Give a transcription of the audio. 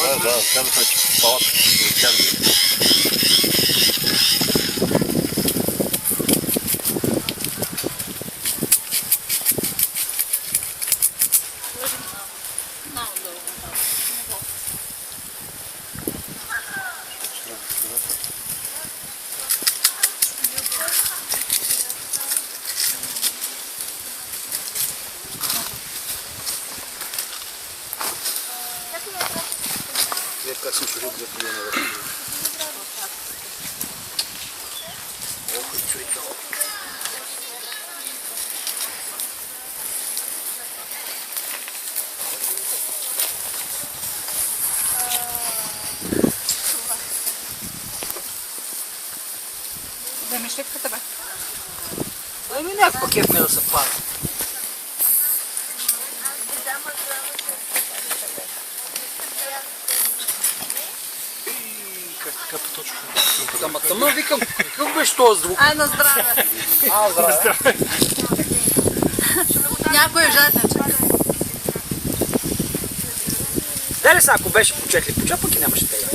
Да, казахме, че палатката ще изтягне. Как съм чудил да пия на върху. Ох, и чуйка. Вземеш липката, бе? Ами някакъв пакет не да се пада. Като точно. Ама тъмън викам, какъв беше този звук? Ай, на здраве! А, здраве. Някой е жаден. Дали са, ако беше по 4 пуча, пък и нямаше тега.